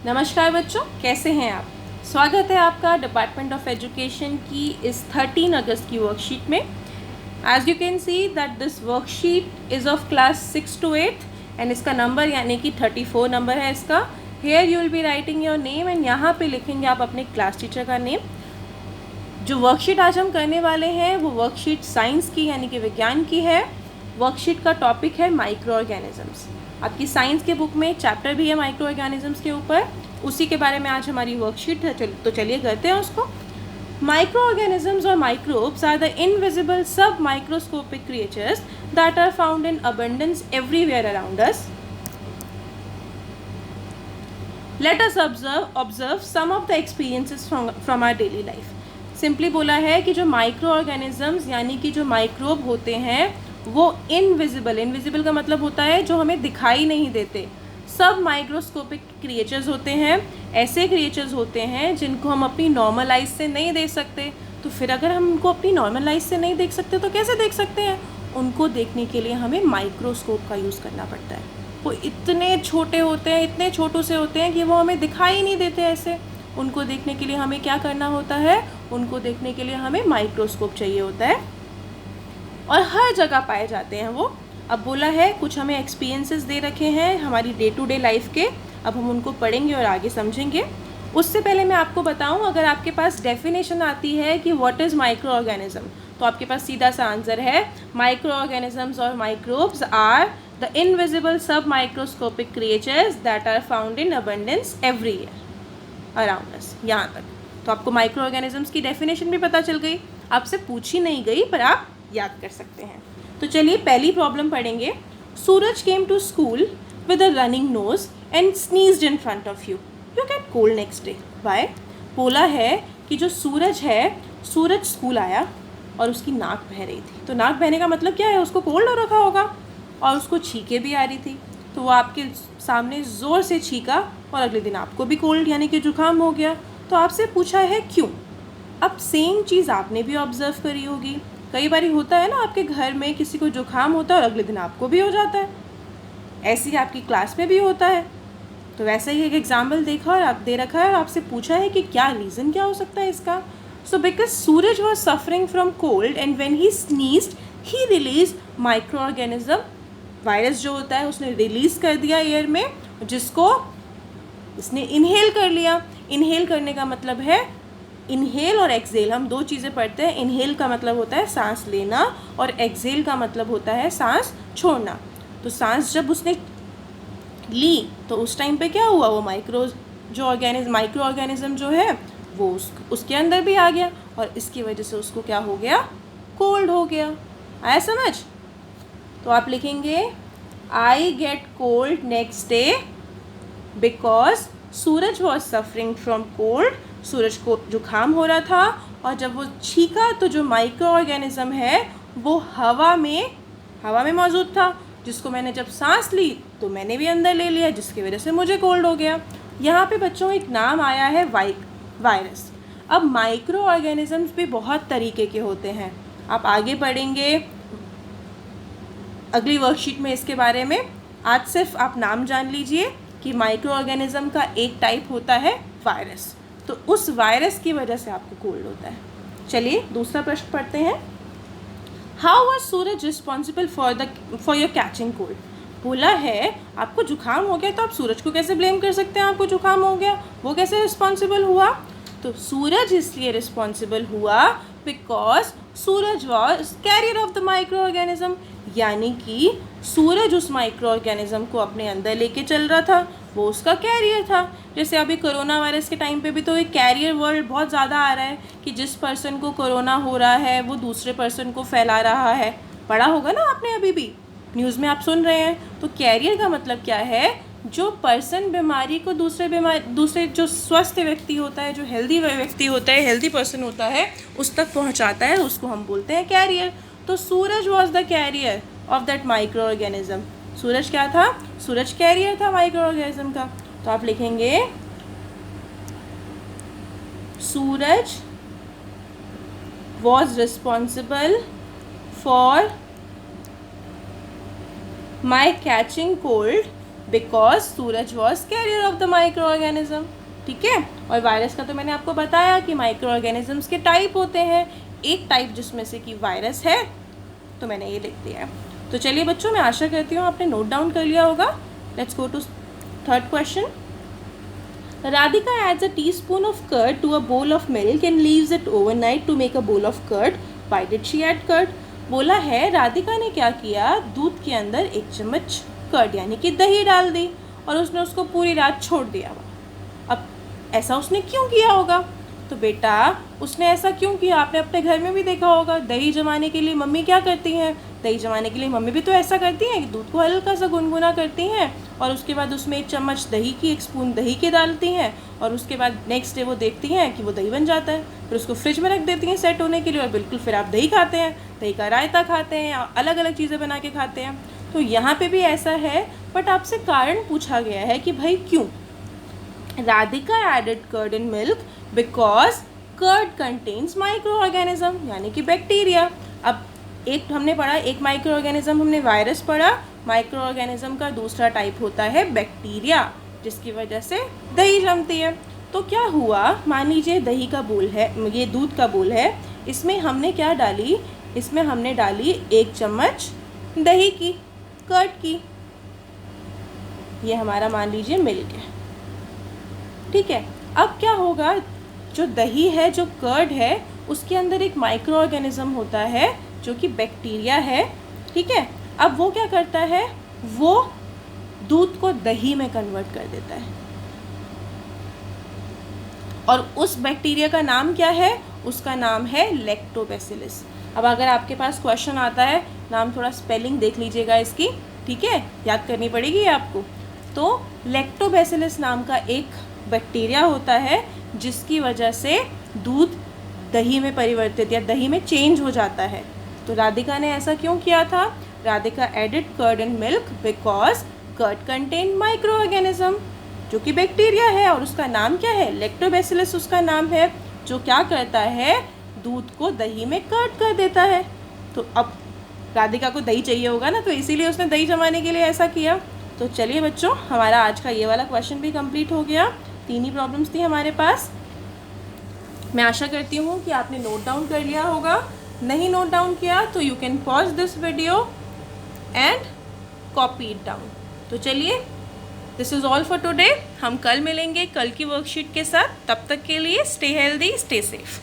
नमस्कार बच्चों, कैसे हैं आप। स्वागत है आपका डिपार्टमेंट ऑफ एजुकेशन की इस 13 अगस्त की वर्कशीट में। As you can see that this worksheet is of class 6 to 8 and इसका नंबर यानी कि 34 नंबर है इसका। Here you will be writing your name and यहाँ पे लिखेंगे आप अपने क्लास टीचर का नेम। जो वर्कशीट आज हम करने वाले हैं वो वर्कशीट साइंस की यानी कि विज्ञान की है। वर्कशीट का टॉपिक है माइक्रो ऑर्गेनिजम्स। आपकी साइंस के बुक में चैप्टर भी है माइक्रो ऑर्गेनिजम्स के ऊपर, उसी के बारे में आज हमारी वर्कशीट है। तो चलिए करते हैं उसको। माइक्रो ऑर्गेनिजम्स और microbes are the invisible sub microscopic creatures that are found in abundance everywhere around us. Let us observe some of the experiences from our daily life. Simply बोला है कि जो माइक्रो ऑर्गेनिजम्स यानी कि जो microbe होते हैं वो इनविजिबल का मतलब होता है जो हमें दिखाई नहीं देते। सब माइक्रोस्कोपिक क्रिएचर्स होते हैं, ऐसे क्रिएचर्स होते हैं जिनको हम अपनी नॉर्मल आइज से नहीं देख सकते। तो फिर अगर हम उनको अपनी नॉर्मल आइज से नहीं देख सकते तो कैसे देख सकते हैं? उनको देखने के लिए हमें माइक्रोस्कोप का यूज़ करना पड़ता है। वो इतने छोटे होते हैं, इतने छोटों से होते हैं कि वो हमें दिखाई नहीं देते। ऐसे उनको देखने के लिए हमें क्या करना होता है? उनको देखने के लिए हमें माइक्रोस्कोप चाहिए होता है और हर जगह पाए जाते हैं वो। अब बोला है कुछ हमें एक्सपीरियंसेस दे रखे हैं हमारी डे टू डे लाइफ के, अब हम उनको पढ़ेंगे और आगे समझेंगे। उससे पहले मैं आपको बताऊं, अगर आपके पास डेफिनेशन आती है कि व्हाट इज़ माइक्रो ऑर्गेनिज्म तो आपके पास सीधा सा आंसर है माइक्रो ऑर्गेनिजम्स और microbes are the invisible sub microscopic creatures that are found in abundance everywhere around us. यहाँ तक तो आपको माइक्रो ऑर्गेनिजम्स की डेफिनेशन भी पता चल गई, आपसे पूछी नहीं गई पर आप याद कर सकते हैं। तो चलिए पहली प्रॉब्लम पढ़ेंगे। Suraj came to school with a running nose and sneezed in front of you get cold next day. Why? बोला है कि जो सूरज है, सूरज स्कूल आया और उसकी नाक बह रही थी। तो नाक बहने का मतलब क्या है? उसको कोल्ड हो रखा होगा और उसको छींके भी आ रही थी। तो वो आपके सामने ज़ोर से छींका और अगले दिन आपको भी कोल्ड यानी कि जुकाम हो गया। तो आपसे पूछा है क्यों। अब सेम चीज़ आपने भी ऑब्जर्व करी होगी। कई बार होता है ना, आपके घर में किसी को जुकाम होता है और अगले दिन आपको भी हो जाता है। ऐसे ही आपकी क्लास में भी होता है। तो वैसे ही एक एग्जाम्पल देखा और आप दे रखा है और आपसे पूछा है कि क्या रीज़न क्या हो सकता है इसका। So because Suraj was suffering from cold and when he sneezed he release micro organism. Virus जो होता है उसने रिलीज़ कर दिया एयर में, जिसको इसने इनहेल कर लिया। इनहेल करने का मतलब है, इनहेल और एक्सेल हम दो चीज़ें पढ़ते हैं। इनहेल का मतलब होता है सांस लेना और एक्सेल का मतलब होता है सांस छोड़ना। तो सांस जब उसने ली तो उस टाइम पे क्या हुआ? वो माइक्रो ऑर्गेनिज्म जो है वो उसके अंदर भी आ गया और इसकी वजह से उसको क्या हो गया? कोल्ड हो गया। आया समझ? तो आप लिखेंगे I get cold next day because Suraj was suffering from cold. Suraj को जुकाम हो रहा था और जब वो छींका तो जो माइक्रो ऑर्गेनिज्म है वो हवा में मौजूद था, जिसको मैंने जब सांस ली तो मैंने भी अंदर ले लिया, जिसकी वजह से मुझे कोल्ड हो गया। यहाँ पे बच्चों एक नाम आया है वायरस। अब माइक्रो ऑर्गेनिजम्स भी बहुत तरीके के होते हैं, आप आगे पढ़ेंगे अगली वर्कशीट में इसके बारे में। आज सिर्फ आप नाम जान लीजिए कि माइक्रो ऑर्गेनिज्म का एक टाइप होता है वायरस। तो उस वायरस की वजह से आपको कोल्ड होता है। चलिए दूसरा प्रश्न पढ़ते हैं। How was Suraj responsible for your catching cold. बोला है आपको जुकाम हो गया तो आप सूरज को कैसे ब्लेम कर सकते हैं? आपको जुकाम हो गया, वो कैसे रिस्पॉन्सिबल हुआ? तो सूरज इसलिए रिस्पॉन्सिबल हुआ because Suraj was carrier of the micro organism, यानी कि सूरज उस माइक्रो ऑर्गेनिज्म को अपने अंदर लेके चल रहा था, वो उसका कैरियर था। जैसे अभी कोरोना वायरस के टाइम पे भी तो एक कैरियर वर्ड बहुत ज़्यादा आ रहा है कि जिस पर्सन को कोरोना हो रहा है वो दूसरे पर्सन को फैला रहा है। पढ़ा होगा ना आपने, अभी भी न्यूज़ में आप सुन रहे हैं। तो कैरियर का मतलब क्या है? जो पर्सन बीमारी को दूसरे जो स्वस्थ व्यक्ति होता है, जो हेल्दी व्यक्ति होता है, हेल्दी पर्सन होता है, उस तक पहुंचाता है, उसको हम बोलते हैं कैरियर। तो Suraj was the carrier of that micro organism. Suraj क्या था? सूरज कैरियर था माइक्रो ऑर्गेनिज्म का। तो आप लिखेंगे Suraj was responsible for my catching cold because Suraj was carrier of the micro organism. ठीक है, और वायरस का तो मैंने आपको बताया कि माइक्रो ऑर्गेनिजम्स के टाइप होते हैं, एक टाइप जिसमें से कि वायरस है, तो मैंने ये लिख दिया है। तो चलिए बच्चों, मैं आशा करती हूँ आपने नोट डाउन कर लिया होगा। Let's go to third question. Radhika adds a teaspoon of curd to a bowl of milk and leaves it overnight to make a bowl of curd. Why did she add curd? बोला है राधिका ने क्या किया, दूध के अंदर 1 चम्मच curd यानी कि दही डाल दी और उसने उसको पूरी रात छोड़ दिया। अब ऐसा उसने क्यों किया होगा? तो बेटा उसने ऐसा क्यों किया, आपने अपने घर में भी देखा होगा, दही जमाने के लिए मम्मी क्या करती हैं, दही जमाने के लिए मम्मी भी तो ऐसा करती हैं कि दूध को हल्का सा गुनगुना करती हैं और उसके बाद उसमें 1 चम्मच दही की, 1 स्पून दही के डालती हैं और उसके बाद नेक्स्ट डे वो देखती हैं कि वो दही बन जाता है, फिर उसको फ्रिज में रख देती हैं सेट होने के लिए और बिल्कुल फिर आप दही खाते हैं, दही का रायता खाते हैं, अलग अलग चीज़ें बना के खाते हैं। तो यहाँ पे भी ऐसा है, बट आपसे कारण पूछा गया है कि भाई क्यों। Radhika added curd in milk because curd contains micro organism यानी कि बैक्टीरिया। अब एक हमने पढ़ा, एक माइक्रो ऑर्गेनिज्म हमने वायरस पढ़ा, माइक्रो ऑर्गेनिज्म का दूसरा टाइप होता है बैक्टीरिया, जिसकी वजह से दही जमती है। तो क्या हुआ, मान लीजिए दही का बोल है, ये दूध का बोल है, इसमें हमने क्या डाली, इसमें हमने डाली 1 चम्मच दही की, कर्ड की, ये हमारा मान लीजिए मिल्क है। ठीक है, अब क्या होगा, जो दही है, जो कर्ड है, उसके अंदर एक माइक्रो ऑर्गेनिज्म होता है जो कि बैक्टीरिया है। ठीक है, अब वो क्या करता है, वो दूध को दही में कन्वर्ट कर देता है और उस बैक्टीरिया का नाम क्या है, उसका नाम है लैक्टोबैसिलस। अब अगर आपके पास क्वेश्चन आता है, नाम थोड़ा स्पेलिंग देख लीजिएगा इसकी, ठीक है, याद करनी पड़ेगी आपको। तो लैक्टोबैसिलस नाम का एक बैक्टीरिया होता है जिसकी वजह से दूध दही में परिवर्तित या दही में चेंज हो जाता है। तो राधिका ने ऐसा क्यों किया था, Radhika added curd in milk because curd contain micro organism जो कि बैक्टीरिया है और उसका नाम क्या है, लैक्टोबैसिलस उसका नाम है, जो क्या करता है, दूध को दही में कर्ड कर देता है। तो अब राधिका को दही चाहिए होगा ना, तो इसीलिए उसने दही जमाने के लिए ऐसा किया। तो चलिए बच्चों, हमारा आज का ये वाला क्वेश्चन भी कंप्लीट हो गया। 3 ही प्रॉब्लम्स थी हमारे पास। मैं आशा करती हूँ कि आपने नोट डाउन कर लिया होगा। नहीं नोट डाउन किया तो you can pause this video and copy it down. तो चलिए, this is all for today. हम कल मिलेंगे कल की वर्कशीट के साथ। तब तक के लिए स्टे हेल्दी, स्टे सेफ।